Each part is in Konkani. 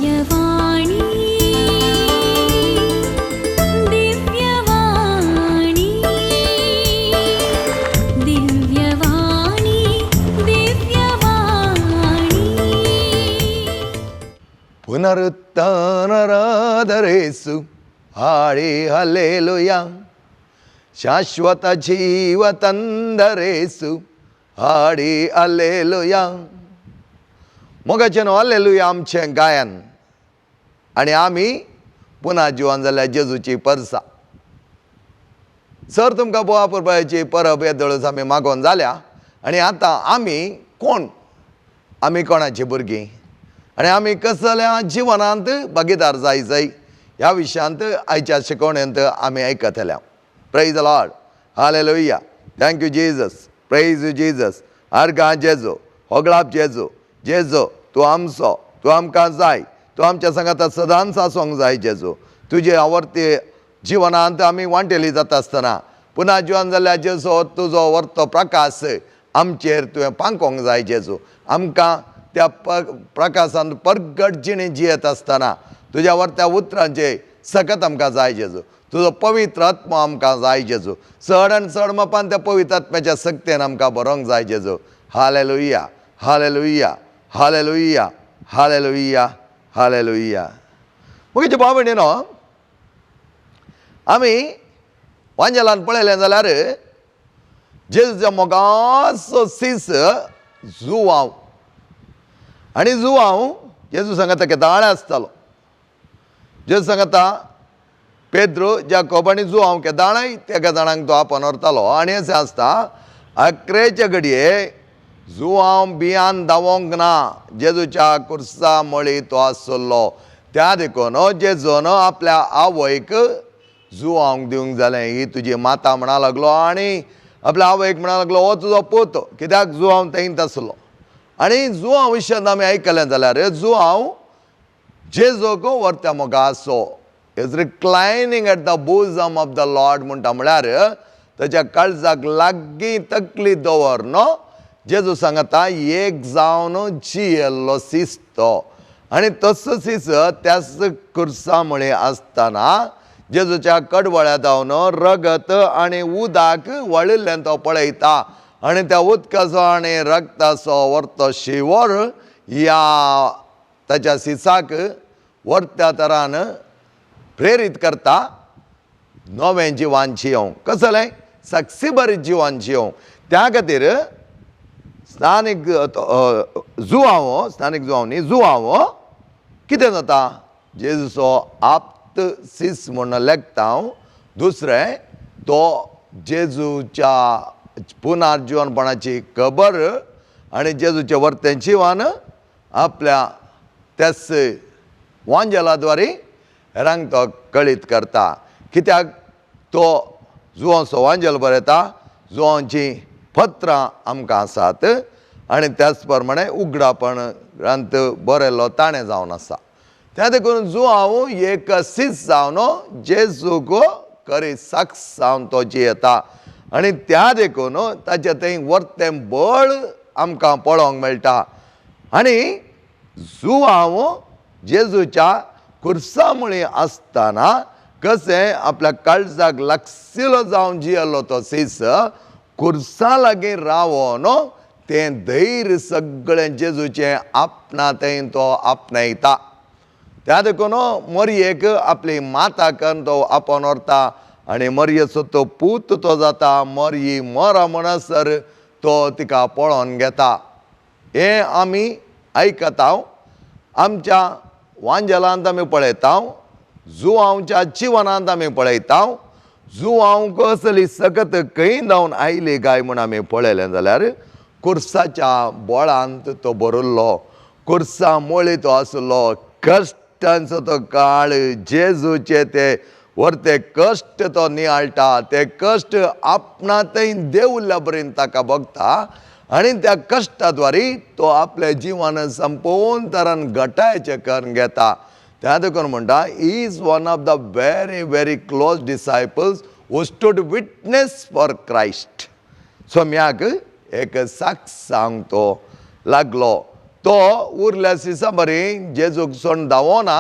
दिव्यवाणी दिव्यवाणी दिव्यवाणी दिव्यवाणी पुनरुत्थानराधरेसु हाडे हल्लेलुया शाश्वत जीव ತಂದರೇಸು हाडी हल्लेलुया मोगाचें हल्लेलुया आमचें गायन आनी आमी पुना जिवन जाल्या जेजूची परसा सर तुमकां बोवा पुरबायची परब येदळूच आमी मागोवन जाल्या आनी आतां आमी कोण आमी कोणाची भुरगीं आनी आमी कसल्या जिवनांत भागीदार जाय ह्या विशयांत आयच्या शिकवणेंत आमी आयकतल्या praise the Lord hallelujah thank you Jesus praise you Jesus आर्गां जेजो होगळाप जेजो जेजो तूं आमचो तूं आमकां जाय तूं आमच्या सांगाता सदांच आसूंक जाय जेजो तुजे आवडटे जिवनांत आमी वांटेली जाता आसतना पुना जिवन जाल्यार जेजो तुजो वर्तो प्रकाश आमचेर तुवें पांकोवंक जाय जेजो आमकां त्या प्रकाशांत परगट जिणे जियेत आसतना तुज्या वर्त्या उतरांचे सकत आमकां जाय जेजो तुजो पवित्र आत्मा आमकां जाय जेजो चड आनी चड मापान त्या पवित्र आत्म्याच्या सक्तेन आमकां बरोंक जाय Jeju hallelujah hallelujah hallelujah hallelujah hallelujah मुगेचे भाव भयणीनो आमी वांजेलान पळयलें जाल्यार जेजूच्या मोगाचो सीस जुवांव आनी जुवांव जेजू सांगता केदाळे आसतालो जेजू सांगता पेद्रो जाकोब आनी जुवांव केदाळय त्या जाणांक तो आपोवन व्हरतालो आनी अशें आसता 11चे घडये जुवांव बियान धांवोंक ना जेजूच्या कुर्सा मळी तो आसलो त्या देखून जेजून आपल्या आवयक जुवांवक दिवंक जालें ही तुजी माता म्हणा लागलो आनी आपल्या आवयक म्हणा लागलो हो तुजो पोतो कित्याक जुवांव थंयच आसलो आनी जुवांव विशयांत आमी आयकलें जाल्यार जुवांव जेजूक व्हरता मोगाचो इज रिक्लायनींग एट द बोझम ऑफ द लॉर्ड म्हणटा म्हळ्यार ताच्या काळजाक लागीं तकली दवरन जेजू सांगता एक जावन जियेल्लो सीस तो आनी तसो सीस त्याच कुर्सा मळी आसतना जेजूच्या कडवळ्या धांवन रगत आनी उदक वळिल्लें तो पळयता आनी त्या उदकाचो आनी रगताचो वर्तो शिवर ह्या ताच्या सिसाक वर्त्या तरान प्रेरीत करता नवें जिवन जियोंक कसलें सक्सीभरीत जिवन जियोंक त्या खातीर स्थानीक जुवांव कितें जाता जेजूचो आप्त सीस म्हूण लेखता हांव दुसरें तो जेजूच्या पुनर्जीवनपणाची खबर आनी जेजूचें वर्तें जिवन आपल्या त्याच वांजेलाद्वारे हेरांक तो कळीत करता कित्याक तो जुवांचो वांजेल बरयता जुवांची पत्रां आमकां आसात आनी त्याच प्रमाणे उगडापणांत बरयल्लो ताणें जावन आसा त्या देखून जुवांव एक सीस जावन जेजूक खरी साक्ष जावन तो जियेता आनी त्या देखून ताचें थंय वर्तें बळ आमकां पळोवंक मेळटा आनी जुवांव जेजूच्या कुर्सा मळी आसतना कशें आपल्या काळजाक लागशिल्लो जावन जियेल्लो तो सीस कुर्सा लागीं रावोन तें धैर्य सगळें जेजूचें आपणा थंय तो आपणायता त्या देखून मरयेक आपली माता करून तो आपोवन व्हरता आनी मरयेचो तो पूत तो जाता मरयी मरा म्हणसर तो तिका पळोवन घेता हें आमी आयकता आमच्या वांजेलांत आमी पळयता जुवांवच्या जिवनांत आमी पळयता जुवांव कसली सकत खंय धांवन आयली गाय म्हूण आमी पळयलें जाल्यार कुर्साच्या बोळांत तो भरिल्लो कुर्सा मळी तो आसलो कश्टांचो तो काळ जेजूचे ते व्हरते कश्ट तो नियाळटा ते कश्ट आपणा थंय देवल्या पर्यंत ताका भोगता आनी त्या कश्टाद्वारे तो आपलें जिवन संपूर्ण तरान घटायचें करून घेता त्या देखून म्हणटा he is one of the very very close डिसायपल्स हू स्टूड विटनेस फॉर क्रायस्ट सोम्याक एक साक्ष सांग तो लागलो तो उरल्या सिसा बरी जेजूक सोड धांवना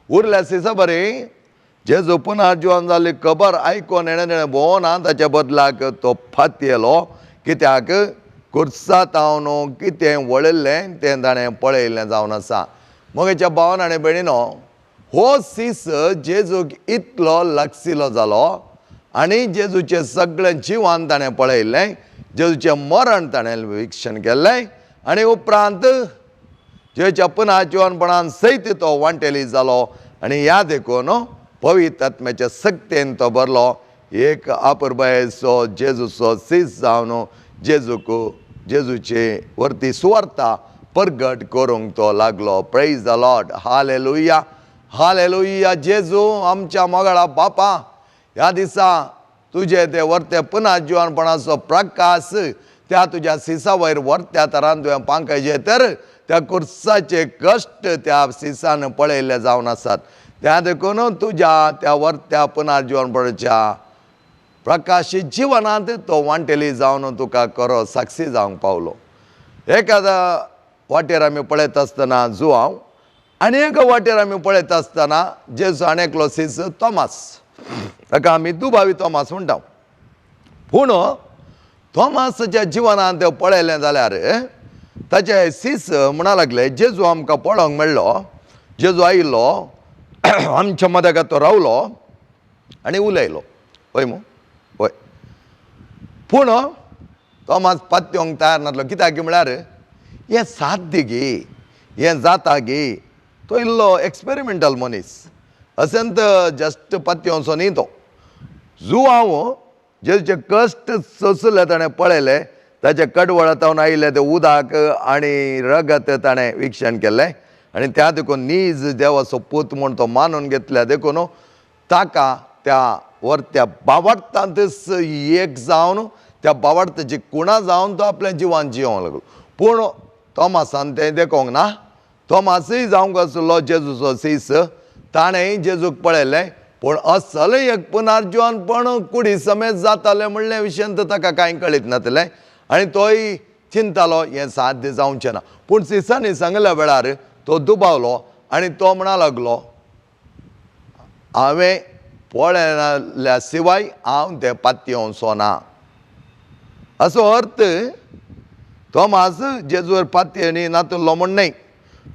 उरल्या सिसा बरी जेजू पुन्हा जिवन जाल्ली खबर आयकोन नेणे भोंवना ताच्या बदलाक तो फातयेलो कित्याक खुर्सात हांव न्हू कितें वळिल्लें तें ताणें पळयल्लें जावन आसा. मोगेच्या भावान आनी भयणीनो, हो सीस जेजूक इतलो लागशिल्लो जालो आनी जेजूचें सगळें जिवन ताणें पळयल्लें, जेजूचें मरण ताणें विक्षण केल्लें आनी उपरांत जेच्या पुन्हा जिवनपणान सयत तो वांटेली जालो आनी ह्या देखून पवित्र आत्म्याच्या सक्तेन तो भरलो एक अपुरबायेचो जेजूचो सीस जावन जेजूचे वर्ती सुवार्ता परगट करूंक तो लागलो. Praise the Lord. Hallelujah hallelujah. जेजू आमच्या मोगाळा बापा, ह्या दिसा तुजे ते वर्ते पुन्हा जिवनपणाचो प्रकाश त्या तुज्या सिसा वयर वर्त्या तरान तुवें पांकजे तर त्या कुर्साचे कश्ट त्या सिसान पळयल्ले जावन आसात. त्या देखून तुज्या त्या वर्त्या पुन्हा जिवनपणाच्या प्रकाशीत जिवनांत तो वांटेली जावन तुका खरो साक्षी जावंक पावलो. एखादा वाटेर आमी पळयत आसतना जुवांव आनी एका वाटेर आमी पळयत आसतना जेजू आनी एकलो सीस तोमास, ताका आमी दुबावी तोमास म्हणटा. पूण तोमासाच्या जिवनांत पळयलें जाल्यार ताचे सीस म्हणा लागले जेजू आमकां पळोवंक मेळ्ळो, जेजू आयिल्लो आमच्या मदगात तो रावलो आनी उलयलो. पळय मू पळय. पूण तोमास पातयेवंक तयार नासलो. कित्याक म्हळ्यार हें साध्य गे, हें जाता गे. तो इल्लो एक्सपेरिमेंटल मनीस, असेंत जस्ट पातयेवचो न्ही तो. जुवांव जेचे कश्ट सोंसले ताणें पळयले, ताचे कडवळांतावन आयिल्ले ते उदक आनी रगत ताणें विक्षण केल्लें आनी त्या देखून नीज देवाचो पूत म्हूण तो मानून घेतल्या देखून ताका त्या वर्त्या बावडटांतच एक जावन त्या बावडताची कुणा जावन तो आपलें जिवन जिवंक लागलो. पूण तोमासान तें देखूंक ना. तोमासय जावंक आसलो जेजूचो सीस, ताणेंय जेजूक पळयलें, पूण असल एक पुनर्जिवनपण कुडी समेत जातालें म्हणले विशयांत ताका कांय कळीत नासलें आनी तोय चिंतालो हें साध्य जावचें ना. पूण सिसांनी सांगल्या वेळार तो दुबावलो आनी तो म्हणा लागलो, हांवें पळयल्या शिवाय हांव तें पातयेवचो ना. असो अर्थ तोमास जेजूवर पातयेणी नातुल्लो म्हण न्हय.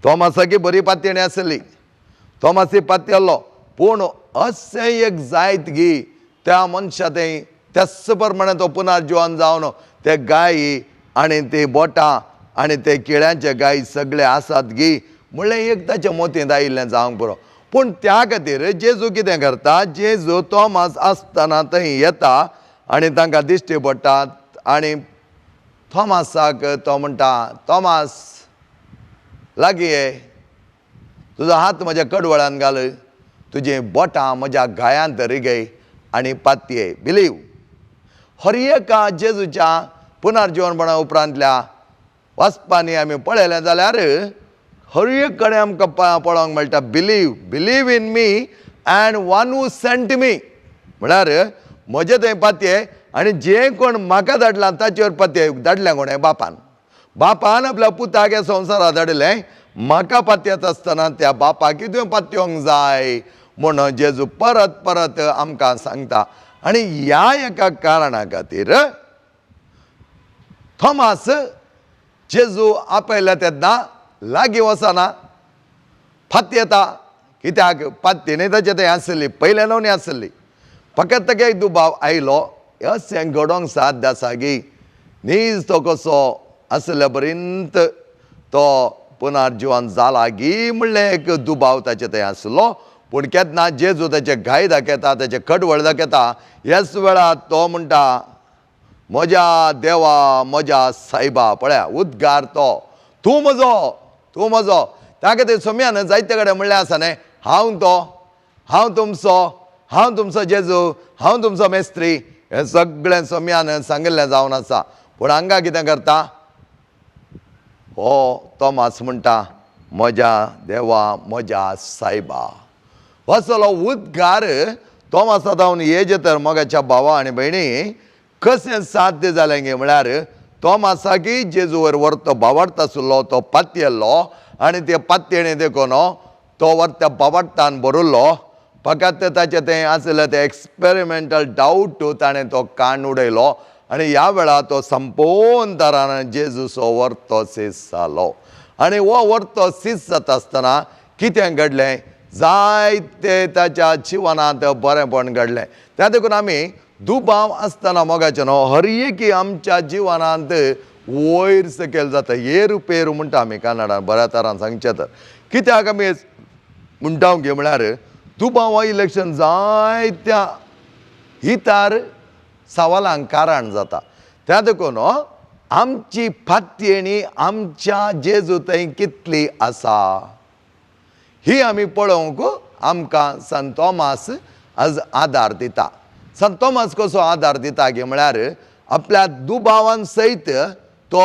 तोमासाकी बरी पातयेणी आसली, तोमासी पातयल्लो. पूण अशें एक जायत गी त्या मनशा तें त्याच प्रमाणे तो पुनर्जिवन जावन ते गायी आनी ती बोटां आनी ते किळ्यांचे गायी सगळे आसात गी म्हणलें एक ताच्या मोतींत आयिल्लें जावंक पुरो. पूण त्या खातीर जेजू कितें करता, जेजू तोमास आसतना थंय येता आनी तांकां दिश्टी पडटा आनी थोमासाक तो म्हणटा, तोमास लागीं ये, तुजो हात म्हज्या कडवळान घाल, तुजी बोटां म्हज्या गायांत रिगय आनी पातये. बिलीव. हर एका जेजूच्या पुनर्जिवनपणा उपरांतल्या वचपांनी आमी पळयलें जाल्यार हर एक कडेन आमकां पळोवंक मेळटा believe, believe in me and one who sent me. म्हळ्यार म्हजे थंय पातये आनी जे कोण म्हाका धाडलां ताचेर पातये धाडलें कोणें? बापान. बापान आपल्या पुताक हे संवसारांत धाडलें. म्हाका पातयेत आसतना त्या बापाकी तुवें पातयोंक जाय म्हूण जेजू परत परत आमकां सांगता. आनी ह्या एका कारणा खातीर थोमास जेजू आपयल्या तेन्ना लागीं वचना, फातयेता. कित्याक पातयेनी ताचे थंय आसली, पयले नवनी आसली. फकत ताका एक दुबाव आयलो. अशें घडोवंक साध्य आसा गी. नीज तो कसो आसल्या पर्यंत तो पुनर्जिवन जाला गी म्हणलें एक दुबाव ताचे थंय आसलो. पूण केन्ना जेजू ताचे घाय दाखयता, ताचे कडवळ दाखयता, ह्याच वेळार तो म्हणटा, म्हज्या देवा म्हज्या सायबा. पळया उद्गार तो, तूं म्हजो, तूं म्हजो. त्या खातीर सोम्यान जायते कडेन म्हणलें आसा न्हय, हांव तो, हांव तुमचो जेजू, हांव तुमचो मेस्त्री. हें सगळें सोम्यान सांगिल्लें जावन आसा. पूण हांगा कितें करता हो तोमास म्हणटा, म्हज्या देवा म्हज्या सायबा. असलो उद्गार तोमासा जावन हेजे तर मोगाच्या भावा आनी भयणी कशें साध्य जालें गे म्हळ्यार तो मासाकी जेजू वयर व्हरतो भावार्थ आसलो तो पातयेल्लो आनी ते पातयेणे देखून तो व्हरता भावार्थान भरिल्लो फकत ताचें तें आसलें तें एक्सपेरिमेंटल डावट ताणें तो कान उडयलो आनी ह्या वेळार तो संपूर्ण तरान जेजूचो व्हरतो सीस जालो आनी हो व्हरतो सीस जाता आसतना कितें घडलें जायते ताच्या जिवनांत बरेंपण घडलें त्या देखून आमी दुबाव आसतना मोगाचें न्हू हर एकी आमच्या जिवनांत वयर सकयल जाता येरुपेरू म्हणटा आमी कन्नडान बऱ्या तरान सांगचें तर कित्याक आमी म्हणटा गे म्हळ्यार दुबाव इलेक्शन जायत्या हितार सवालांक कारण जाता त्या देखून आमची फात्येणी आमच्या जेजू थंय कितली आसा ही आमी पळोवंक आमकां संत थॉमास आज आदार दिता संत थॉमास कसो आदार दिता गे म्हळ्यार आपल्या दुबावान सयत तो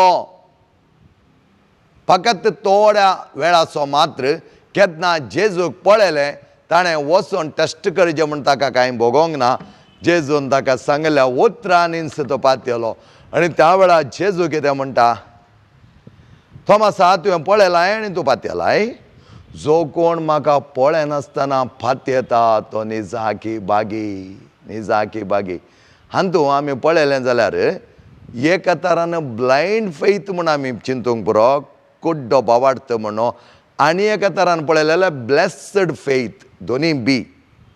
फकत थोड्या वेळाचो मात्र केन्ना जेजूक पळयलें ताणें वचून टेस्ट करचें म्हूण ताका कांय भोगोंक ना जेजून ताका सांगल्या उतरांनीच तो पातयलो आनी त्या वेळार जेजू कितें म्हणटा थॉमासा तुवें पळयलां आनी तूं पातयलाय जो कोण म्हाका पळय नासतना फातयता तो निजाकी बागी हातूंत आमी पळयलें जाल्यार एका तरान ब्लायंड फेथ म्हूण आमी चिंतूंक पुरो कुड्डो भावार्थ म्हणून आनी एका तरान पळयलें जाल्यार ब्लेस्ड फेथ दोनी be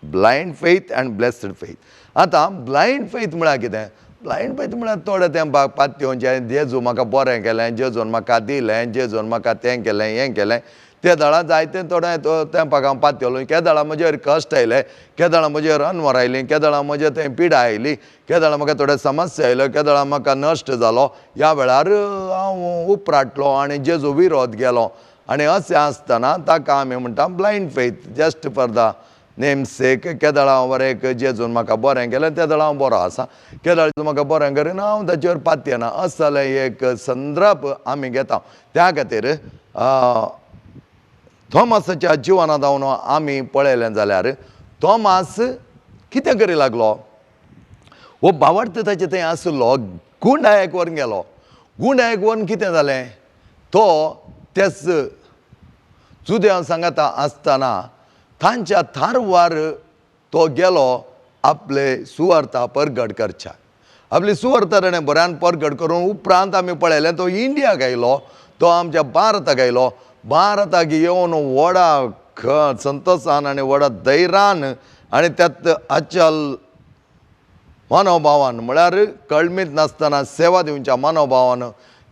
blind faith and blessed faith आतां ब्लायंड फेथ म्हळ्यार कितें ब्लायंड फेथ म्हळ्यार थोडे तेंपाक पातयेवचें जेजू म्हाका बरें केलें जेजून म्हाका दिलें जेजून म्हाका तें केलें हें केलें ते दाळा जायते थोडे तेंपाक हांव पातयलो केदाळा म्हजेर कश्ट आयले केदाळा म्हजेर अनवर आयलीं केदाळा म्हजे थंय पिडा आयली केदाळा म्हाका थोड्यो समस्या आयल्यो केदाळा म्हाका नश्ट जालो ह्या वेळार हांव उपराटलो आनी जेजू विरोध गेलो आनी अशें आसतना ताका आमी म्हणटा blind faith just for the name सेक केदाळा वरेक जेजून म्हाका बरें केलें त्या दाळा हांव बरो आसा केदाळ म्हाका बरें करीन हांव ताचेर पातयना असलें एक संदर्भ आमी घेता त्या खातीर थॉमासाच्या जिवनांत जावन आमी पळयलें जाल्यार थॉमास कितें करी लागलो हो भावार्थ ताचे थंय आसलो गुंडायक व्हरून गेलो गुंडायक व्हरून कितें जालें तो तेच जुदेव सांगाता आसतना तांच्या थारवार तो गेलो आपले सुवार्ता परगट करच्याक आपली सुवार्ता ताणें बऱ्यान परगट करून उपरांत आमी पळयलें तो इंडियाक आयलो तो आमच्या भारताक आयलो भारताक येवन व्हडा संतोशान आनी व्हडा धैर्यान आनी त्यात अचल मनोभावान म्हळ्यार कळमीत नासतना सेवा दिवच्या मनोभावान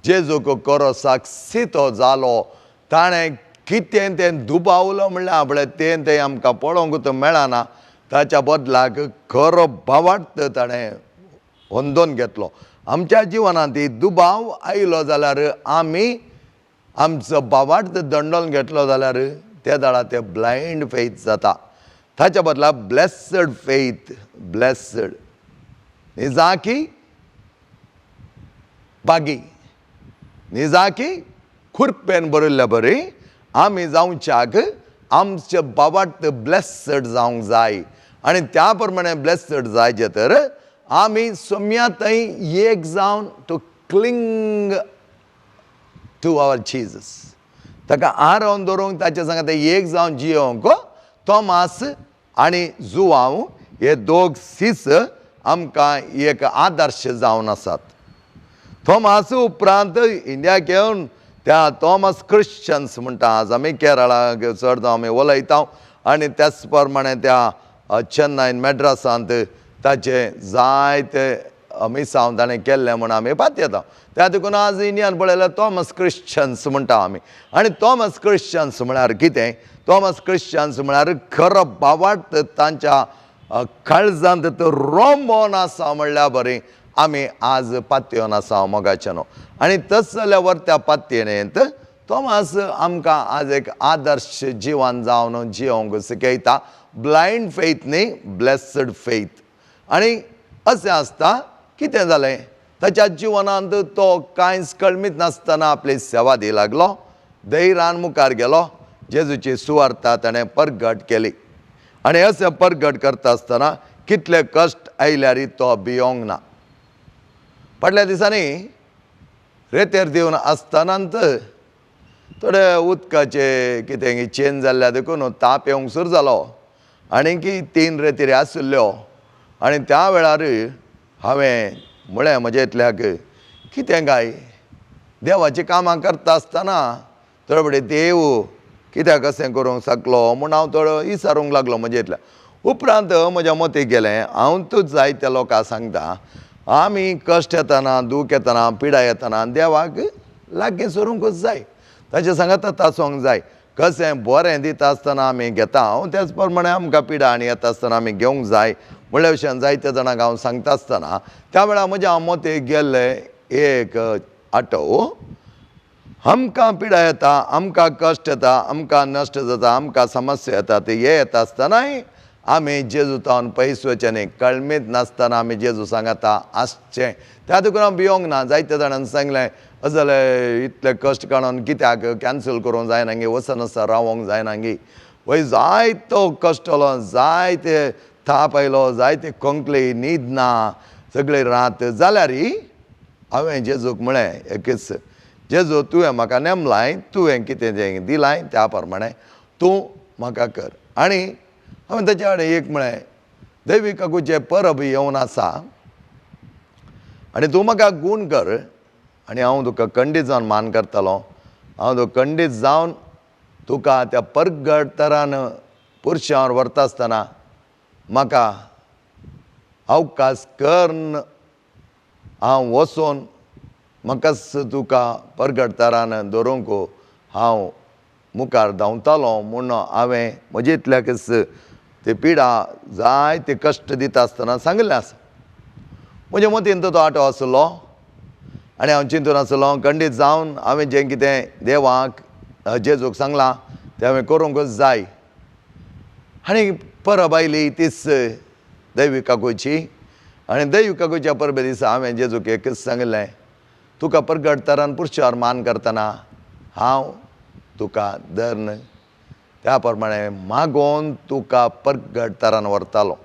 जेजूक खरो साक्षी तो जालो ताणें कितें तें दुबावलो म्हणल्यार आपलें तें आमकां पळोवंक मेळना ताच्या बदलाक खरो भावार्थ ताणें होंदोन घेतलो आमच्या जिवनांत दुबाव आयलो जाल्यार आमी आमचो भावार्थ दंडोवन घेतलो जाल्यार त्या दाळा ते ब्लायंड फेथ जाता ताच्या बदला ब्लेस्ड फेथ ब्लेस्ड निजाकी खुरपेन बरयल्ल्या बरी आमी जावच्याक आमचे भावार्थ ब्लेस्ड जावंक जाय आनी त्या प्रमाणे ब्लेस्ड जायचे तर आमी सोम्या थंय एक जावन to cling to our Jesus ताका आरोवन दवरूंक ताचे सांगा ते एक जावन जियोंक थॉमास आनी जुवांव हे दोग सीस आमकां एक आदर्श जावन आसात थॉमास उपरांत इंडियाक येवन त्या थॉमस क्रिश्चन्स म्हणटा आज आमी केरळाक चड आमी उलयता आनी त्याच प्रमाणे त्या चेन्नईन मेड्रासांत ताचे जायते मिसांव ताणें केल्लें म्हूण आमी पातयेता त्या देखून आज इंडियान पळयल्यार थॉमस क्रिश्चन्स म्हणटा आमी आनी थॉमस क्रिश्चन्स म्हळ्यार कितें थॉमस क्रिश्चन्स म्हळ्यार खरो भावार्थ तांच्या काळजांत तो रोंबोन आसा म्हणल्यार बरें आमी आज पातयेवन आसा मोगाचें न्हू आनी तस जाल्यार त्या पातयेणेंत थॉमस आमकां आज एक आदर्श जिवन जावन जियोंक शिकयता ब्लायंड फेथ न्ही ब्लेस्ड फेथ आनी अशें आसता कितें जालें ताच्या जिवनांत तो कांयच कळमीत नासतना आपली सेवा दी लागलो धैर्यान मुखार गेलो जेजूची सुवार्ता ताणें परगट केली आनी अशें परगट करता आसतना कितले कश्ट आयल्यारय तो भियोंक ना फाटल्या दिसांनी रेतेर दिवन आसतनाच थोडे उदकाचे कितें चेंज जाल्ल्या देखून ताप येवंक सुरू जालो आनी की 3 रेतीर आशिल्ल्यो आनी त्या वेळार हांवें म्हळें म्हज्या इतल्याक कितें काय देवाची कामां करता आसतना थोडे देव कित्याक कशें करूंक शकलो म्हूण हांव थोडो विचारूंक लागलो म्हजे इतल्या उपरांत म्हज्या मतीक गेलें हांवूच जायत्या लोकांक सांगता आमी कश्ट येतना दूख येतना पिडा येतना देवाक लागीं सरूंकूच जाय ताचे सांगत आसूंक जाय कशें बरें दिता आसतना आमी घेता हांव तेच प्रमाणे आमकां पिडा आनी येता आसतना आमी घेवंक जाय म्हणल्या भशेन जायत्या जाणांक हांव सांगता आसतना त्या वेळार म्हज्या मतीक गेल्लें एक आठव आमकां पिडा येता आमकां कश्ट येता आमकां नश्ट जाता आमकां समस्या येता ते हे येता आसतनाय आमी जेजू तावन पयस वचचें न्ही कळमीत नासतना आमी जेजू सांगता आसचें त्या देखून हांव भियोंक ना जायत्या जाणांनी सांगलें जाल्यार इतले कश्ट काडून कित्याक कॅन्सल करूंक जायना गे वचनासतना रावोंक जायना गे वय जायतो कश्ट आलो जायते ताप आयलो जायते कंकले न्हीद ना सगळे रात जाल्यार हांवें जेजूक म्हळें एकच जेजू तुवें म्हाका नेमलाय तुवें कितें जें दिलाय त्या प्रमाणे तूं म्हाका कर आनी हांवें ताचे कडेन एक म्हळें दैवी काकूचें परब येवन आसा आनी तूं म्हाका गूण कर आनी हांव तुका खंडीत जावन मान करतलों हांव तुका खंडीत जावन तुका त्या परगट तरान पुरशांवर व्हरता आसतना म्हाका अवकाश करन हांव वचून म्हाकाच तुका परगट तरान दवरूंक हांव मुखार धांवतालो म्हूण हांवें म्हजे इतल्याकच ते पिडा जाय ते कश्ट दिता आसतना सांगलें आसा म्हज्या मतीन तो आठव आसलो आनी हांव चिंतून आसलो खंडीत जावन हांवें जें कितें देवाक जेजूक सांगलां तें हांवें करूंकच जाय आनी परब आयली तीच दैवी काकूची आनी दैवी काकूच्या परबे दिसा हांवें जेजूक एकच सांगलें तुका परगट तरान पुरशार मान करतना हांव तुका धर्न त्या प्रमाणे मागोवन तुका परगट तरान व्हरतालो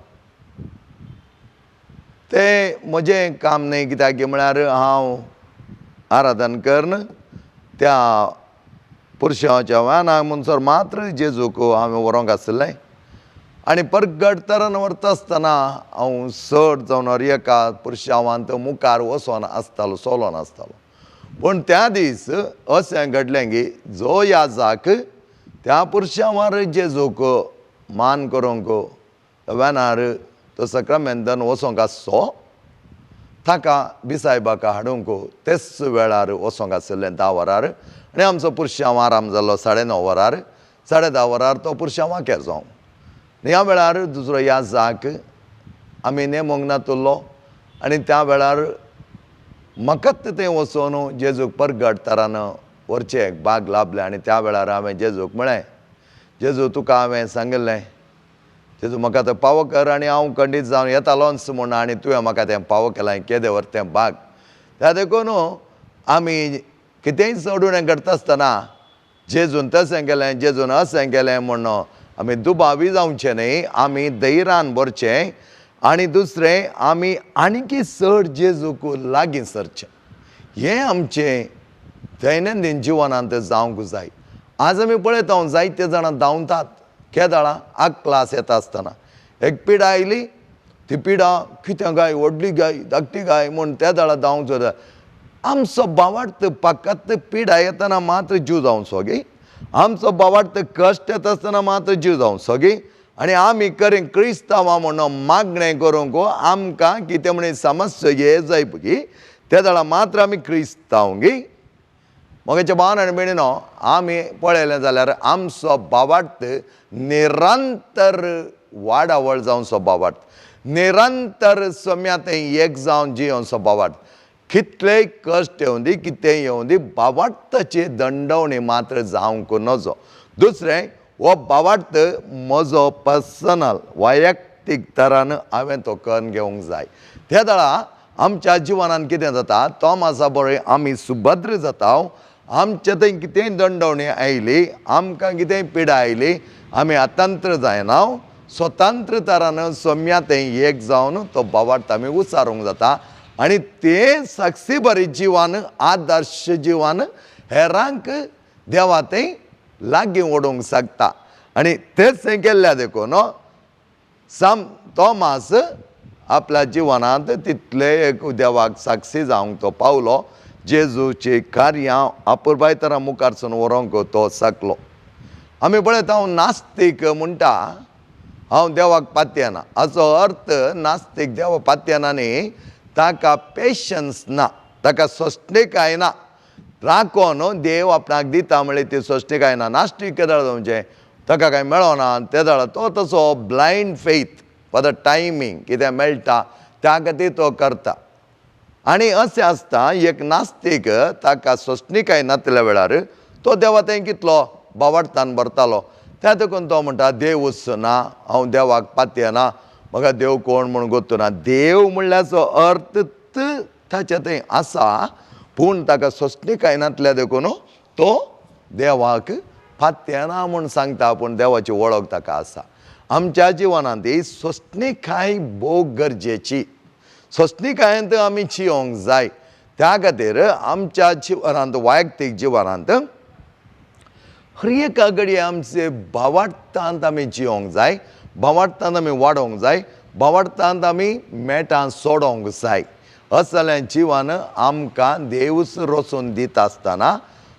तें म्हजें काम न्ही कित्याक म्हळ्यार हांव आराधन करन त्या पुरशांच्या व्यानाक म्हणसर मात्र जेजूक हांवें व्हरोंक आसलें आनी परगट तरान व्हरता आसतना हांव चड जावन एका पुरशांवांत मुखार वचोन आसतालो चलोन आसतालो पूण त्या दीस अशें घडलें की जो याजाक त्या पुरशांवार जेजूक मान करूंक व्यानार तो सक्रामेंतान वचोंक आसचो ताका बिसायबाका हाडूंक तेच वेळार वचोंक आसलें 10 वरार आनी आमचो पुरशांव आराम जालो 9:30 वरार 10:30 वरार तो पुरशांव वांक्यार जावं ह्या वेळार दुसरो याजाक आमी नेमूंक नातुल्लो आनी त्या वेळार म्हाकाच थंय वचून जेजूक परगट तरान व्हरचें भाग लाभलें आनी त्या वेळार हांवें जेजूक म्हळें जेजू तुका हांवें सांगलें जेजू म्हाका तें पावो कर आनी हांव खंडीत जावन येतालोच म्हूण आनी तुवें म्हाका तें पावो केलां केदें व्हर तें भाग त्या देखून आमी कितेंय चडून घडटा आसतना जेजून तशें केलें जेजून अशें केलें म्हूण आमी दुबावी जावचें न्ही आमी धैर्यान भरचें आनी दुसरें आमी आनीकी चड जेजूक लागीं सरचें हें आमचें दैनंदीन जिवनांत जावंक जाय आज आमी पळयता जायते जाणां धांवतात केदाळां आग क्लास येता आसतना एक पिडा आयली ती पिडा कितें गाय व्हडली गाय धाकटी गाय म्हूण त्या दाळा धांवंक सोदता आमचो भावार्थ फकत पिडा येतना मात्र जीव जावचो गे आमचो भावार्थ कश्ट येता आसतना मात्र जीव जावचो गे आनी आमी खरें क्रिस्तांवां म्हणून मागणें करूंक आमकां कितें म्हण समस्या हे जाय पळय त्या दाळा मात्र आमी क्रिस्तांव गे मोगाच्या भावन आनी भयणीनो आमी पळयलें जाल्यार आमचो भावार्थ निरंतर वाडावळ जावचो भावार्थ निरंतर सोम्यात एक जावन जियोचो भावार्थ कितलेय कश्ट येवं दी कितेंय येवं दी भावार्थाची दंडवणी मात्र जावंक नजो दुसरें हो भावार्थ म्हजो पर्सनल वैयक्तीक तरान हांवें तो करून घेवंक जाय त्या दाळा आमच्या जिवनांत कितें जाता तोमासा बरोय आमी सुभद्र जाता आमचे थंय कितेंय दंडवणी आयली आमकां कितेंय पिडा आयली आमी अतंत्र जायना स्वतंत्र तरान सोम्यात एक जावन तो भावार्थ आमी उसारूंक जाता आणि ते सक्सी बरी जिवान आदर्श जिवान हेरांक देवा थंय लागीं ओडूंक शकता. आणि तेच थंय केल्ल्या देखून सम तोमास आपल्या जिवनांत तितले एक देवाक साक्षी जावंक तो पावलो. जेजूची कार्यां अपुरबाय तरा मुखारसून व्हरोंक तो शकलो. आमी पळयता हांव नास्तीक म्हणटा हांव देवाक पातयना, हाचो अर्थ नास्तीक देवा पातयना न्ही, ताका पेशन्स ना, ताका सोंसणीकाय ना. राखोन देव आपणाक दिता म्हणल्यार ती सोंसणीकाय ना. नास्तीक केदळ जावचें, ताका कांय मेळना तेदळ तो तसो blind faith for the timing कितें मेळटा त्या खातीर तो करता. आनी अशें आसता एक नास्तीक ताका सोंसणीकाय नासल्या वेळार तो देवा थंय कितलो बावडतान भरतालो. त्या देखून तो म्हणटा देवूच ना, हांव देवाक पातयना, म्हाका देव कोण म्हूण गोतू ना. देव म्हणल्याचो अर्थ ताच्या थंय आसा, पूण ताका सोंसणीकाय नासल्या देखून तो देवाक पातयना म्हूण सांगता, पूण देवाची वळख ताका आसा. आमच्या जिवनांत ही सोंसणीकाय भोव गरजेची. सोंसणीकायेंत आमी जियोंक जाय. त्या खातीर आमच्या जिवनांत वैयक्तीक जिवनांत हर एका घडये आमचे भावार्थांत आमी जियोंक जाय, भावार्थांत आमी वाडोवंक जाय, भावार्थांत आमी मेटां सोडोंक जाय. असलें जिवन आमकां देवूच रचून दिता आसतना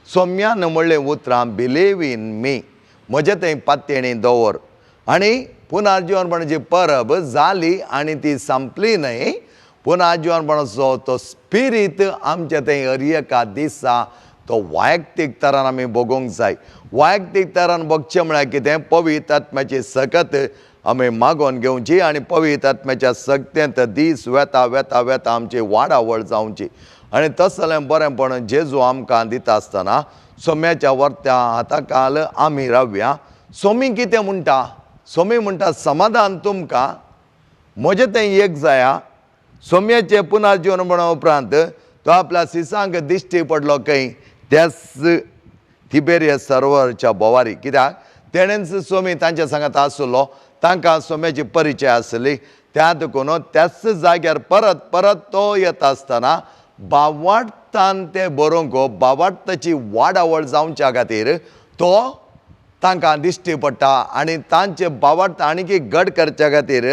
सोम्यान म्हणलें उतरां बिलीव इन मी, म्हजे थंय पातयणी दवर. आनी पुनर्जीवनपणाची परब जाली आनी ती संपली न्हय. पुनर्जीवनपणाचो तो स्पिरीट आमचे थंय हर एका दिसा तो वैयक्तीक तरान आमी भोगूंक जाय. वैयक्तीक तरान भोगचें म्हळ्यार कितें, पवित्र आत्म्याची सकत आमी मागोवन घेवची आनी पवित्र आत्म्याच्या सक्तेंत दीस वेता वेता वेता आमची वाडावळ जावची. आनी तसलें बरेंपण जेजू आमकां दिता आसतना सोम्याच्या वर्त्या हाताखाल आमी रावया. सोमी कितें म्हणटा, सोमी म्हणटा समाधान तुमकां, म्हजे थंय एक जाया. सोम्याचे पुनर्जीवनपणा उपरांत तो आपल्या शिसांक दिश्टी पडलो खंय, त्याच तिबेरियस सरोवराच्या बोवारी. कित्याक तेणेंच सोमी तांच्या सांगात आसलो, तांकां सोम्याची परिचय आसली. त्या देखून त्याच जाग्यार परत परत तो येता आसतना भावार्थान ते बरोवंक, भावार्थाची वाडावळ जावच्या खातीर तो तांकां दिश्टी पडटा. आनी तांचे भावार्थ आनीक घट करच्या खातीर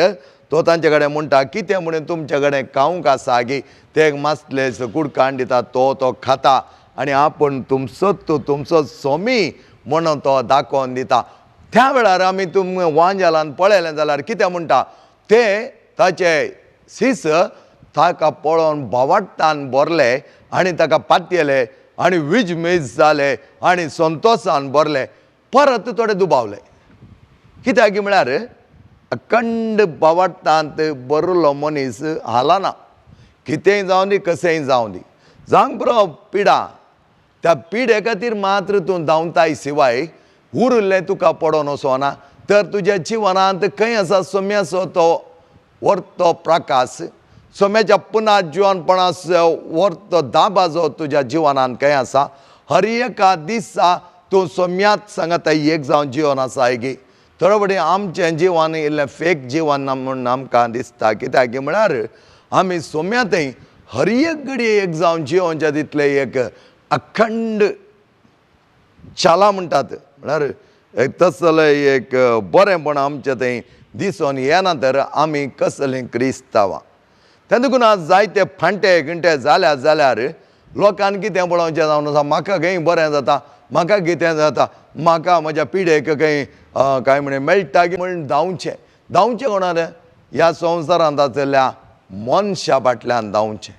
तो तांचे कडेन म्हणटा कितें म्हणून तुमचे कडेन खावंक आसा गी. ते एक मासले कुडकाण दिता, तो खाता आनी आपूण तुमचो सोमी म्हणून तो दाखोवन दिता. त्या वेळार आमी वांजेलान पळयलें जाल्यार कितें म्हणटा, ते ताचे सीस ताका पळोवन भावार्थान भरले आनी ताका पातयले आनी विजमेज जाले आनी संतोशान भरले. परत थोडे दुबावले. कित्याक म्हळ्यार अखंड भावार्थांत भरिल्लो मनीस हालना. कितेंय जावं दी, कशेंय जावं दी, जावंक पुरो पिडा, त्या पिडे खातीर मात्र तूं धांवताय शिवाय उरिल्लें तुका पडोन वचोना. तर तुज्या जिवनांत खंय आसा सोम्याचो तो वर्तो प्रकाश, सोम्याच्या पुनर्जीवनपणाचो वर्तो दाबा जो तुज्या जिवनांत खंय आसा. हर एका दिसा तूं सोम्यात सांगात एक जावन जिवन आसा गी. थोडे आमचें जिवन इल्लें फेक जिवन म्हूण आमकां दिसता. कित्याक म्हळ्यार आमी सोम्या थंय हर एक घडये एक जावन जिवोवचें तितलें एक अखंड चाला म्हणटात. म्हळ्यार तसलें एक बरेंपण आमचें थंय दिसून येना. तर आमी कसलीं क्रिस्तांवां. तें देखून आज जायते फांटे गिंटे जाल्यार लोकांक कितें पळोवचें जावन आसा, म्हाका खंय बरें जाता, म्हाका कितें जाता, म्हाका म्हज्या पिडेक खंय काय म्हणे मेळटा की म्हण धांवचें कोणार ह्या संवसारांत आशिल्ल्या मनशा फाटल्यान धांवचें.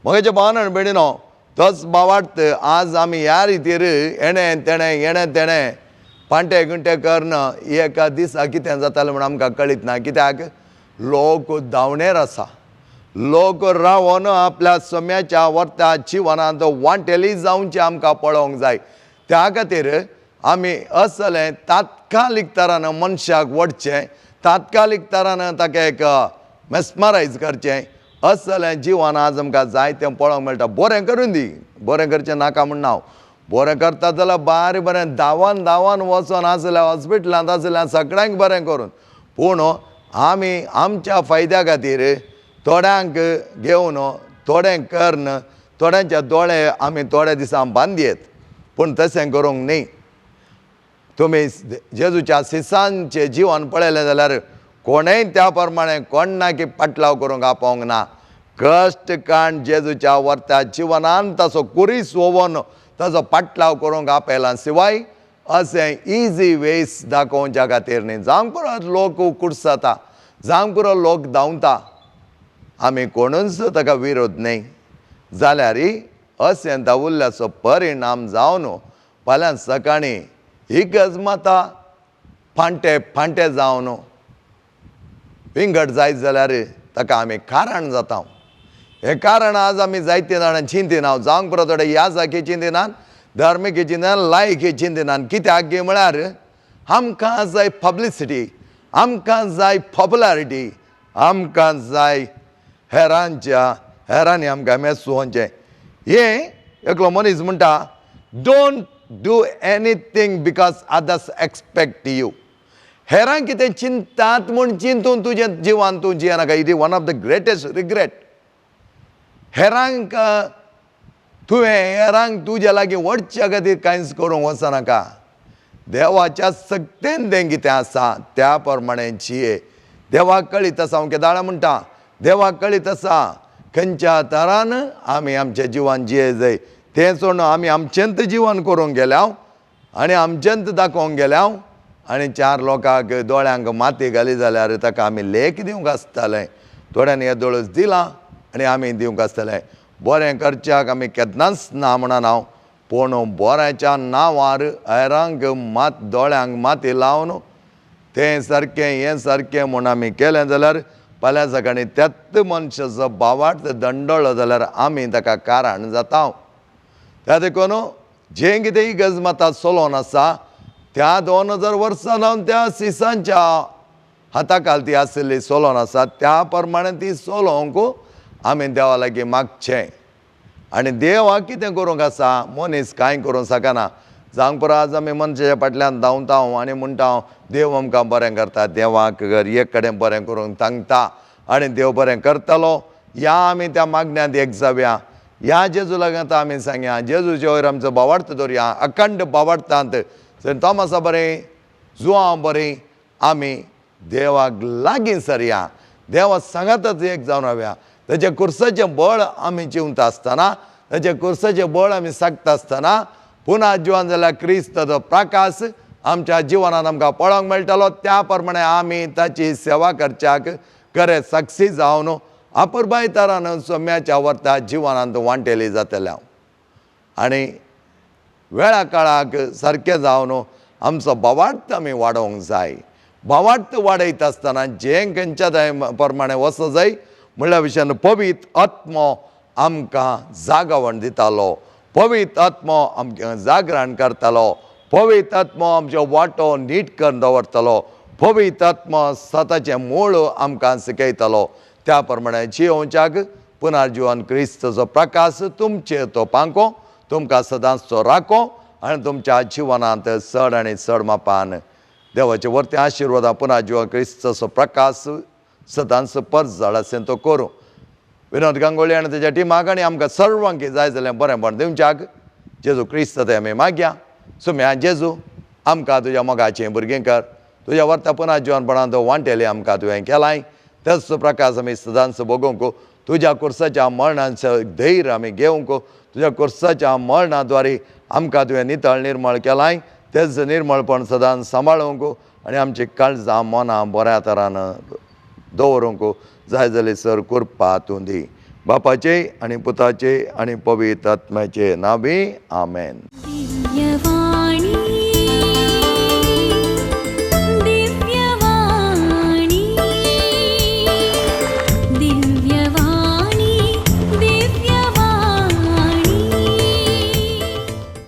म्हज्या भावान भयणीनो, तोच भावार्थ आज आमी ह्या रितीर येणें तेणें फांटे गिंटे करना एका दिसा कितें जातालें म्हण आमकां कळीत ना. कित्याक लोक धांवणेर आसा. लोक रावन आपल्या सोम्याच्या वर्त्या जिवनांत वांटेली जावचें आमकां पळोवंक जाय. त्या खातीर आमी असलें तात्कालीक तरान मनशाक वडचें, तात्कालीक तरान ताका एक मेस्मरायज करचें. असलें जिवन आज आमकां जाय तें पळोवंक मेळटा. बरें करून दी, बरें करचें नाका म्हण हांव. बरें करता जाल्यार बरें धांवन वचोन आसल्या हॉस्पिटलांत आसल्या सगळ्यांक बरें करून. पूण आमी आमच्या फायद्या खातीर थोड्यांक घेवन थोडें कर्ण थोड्यांचे दोळे आमी थोड्या दिसां बांदयेत पूण तशें करूंक न्ही. तुमी जेजूच्या शिसांचें जिवन पळयलें जाल्यार कोणेंय त्या प्रमाणे कोण ना की पाटलाव करूंक आपोवंक ना. कश्ट काण जेजूच्या वर्त्या जिवनान तसो कुरीस वोवन ताचो पाटलाव करूंक आपयला. शिवाय अशें इजी वेस दाखोवच्या खातीर न्ही. जावंक पुरो लोक कुडसता, जावंक पुरो लोक धांवता, आमी कोणूच ताका विरोध न्ही. जाल्यारय अशें धांवुल्ल्याचो परिणाम जावन फाल्यां सकाळीं ही गजमतां फांटे जावन विंगड जायत जाल्यार ताका आमी कारण जाता. हें कारण आज आमी जायते जाणां चिंतिना. जावंक पुरो थोडे याजाकी चिंतिनात, धार्मिकी चिंतिनात, लायकी चिंतिनात. कित्याक गे म्हळ्यार आमकां जाय पब्लिसिटी, आमकां जाय पॉप्युलॅरिटी, आमकां जाय हेरांनी आमकां मेसोवचें. हें एकलो मनीस म्हणटा, don't do anything because others expect you. हेरां कितें चिंतात म्हूण चिंतून तुजें जिवन तूं जियेनाका. It is one of the greatest regret. हेरांक तुजे लागीं व्हडच्या खातीर कांयच करूंक वचनाका. देवाच्या सक्तेन तें कितें आसा त्या प्रमाणे जिये. देवाक कळीत आसा. हांव केदाळा म्हणटा, देवाक कळीत आसा खंयच्या तरान आमी आमचें जिवन जिये जाय. तें सोडून आमी आमचेंत जिवन करूंक गेल्याव आनी आमचेंत दाखोवंक गेल्याव आनी चार लोकांक दोळ्यांक माती घाली जाल्यार ताका आमी लेख दिवंक आसताले. थोड्यांनी येदोळूच दिलां आनी आमी दिवंक आसतले. बरें करच्याक आमी केन्नाच ना म्हणून हांव, पूण बऱ्याच्या नांवार हेरांक दोळ्यांक माती लावन तें सारकें हें सारकें म्हूण आमी केलें जाल्यार फाल्यां सकाळीं त्याच मनशाचो बावार्थ दंडळ्ळो जाल्यार आमी ताका कारण जाता. त्या देखून जें कितें ही गजमतां चलोवन आसा त्या 2000 वर्सां जावन त्या शिसांच्या हाता खालती आशिल्ली चलोवन आसा त्या प्रमाणे ती चलोवंक आमी देवा लागीं मागचें. आनी देवाक कितें करूंक आसा, मनीस कांय करूंक शकना. जावंक पुरो आज आमी मनशाच्या फाटल्यान धांवता आनी म्हणटा देव आमकां बरें करता. देवाक एक कडेन बरें करूंक सांगता आनी देव बरें करतलो. या आमी त्या मागण्यांत एक जावया. ह्या जेजू लागीं आमी सांगया, जेजूचे वयर आमचो बावार्थ दवरया. अखंड बावार्थांत सेंट थॉमसा बरें, जुआंव बरें, आमी देवाक लागीं सरया. देवा सांगातच एक जावन रावया. ताच्या कुर्साचें बळ आमी जिवंत आसतना, ताच्या कुर्साचें बळ आमी सागता आसतना पुना जिवन जाल्यार क्रिस्ताचो प्रकाश आमच्या जिवनांत आमकां पळोवंक मेळटलो. त्या प्रमाणे आमी ताची सेवा करच्याक खरें सक्सी जावन अपुरबाय तरान सोम्याच्या वर्ता जिवनांत वांटेली जातले. आनी वेळा काळाक सारकें जावन आमचो भावार्थ आमी वाडोवंक जाय. भावार्थ वाडयता आसतना जें खंयच्या प्रमाणे वचो जाय म्हणल्या विशयान पवित्र आत्मो आमकां जागवण दितालो, पवित्र आत्मो आमकां जागरण करतालो, पवित्र आत्मो आमचो वांटो नीट करून दवरतलो, पवित्र आत्मो स्वताचें मूळ आमकां शिकयतलो. त्या प्रमाणे जियोवच्याक पुनर्जीवन क्रिस्ताचो प्रकाश तुमचेर तो पांको तुमकां सदांच तो राखो आनी तुमच्या जिवनांत चड आनी चड मापान देवाचे वर्ते आशिर्वादा पुनर्जीवन क्रिस्ताचो प्रकाश सदांच परजळ अशें तो करूं. विनोद गांगुळी आनी तेज्या टिमाक आनी आमकां सर्वांक जाय जाल्यार बरेंपण दिवच्याक जेजू क्रिस्त ते आमी मागया. सुम्या जेजू आमकां तुज्या मोगाचें भुरगीं कर. तुज्या वर्ता पुनर्जीवनपणांत वांटेली आमकां तुवें केलाय. तेच प्रकाश आमी सदांच भोगूंक, तुज्या कुर्साच्या मरणाचो धैर्य आमी घेवंक, तुज्या कुर्साच्या मरणाद्वारे आमकां तुवें नितळ निर्मळ केलाय. तेच निर्मळपण सदांच सांबाळूंक आनी आमची काळजां मनां बऱ्या तरान दवरूंक जाय जाली सर कृपा तूं दी. बापाचे आनी पुताचे आनी पवित्र आत्म्याचे नांवी आमेन.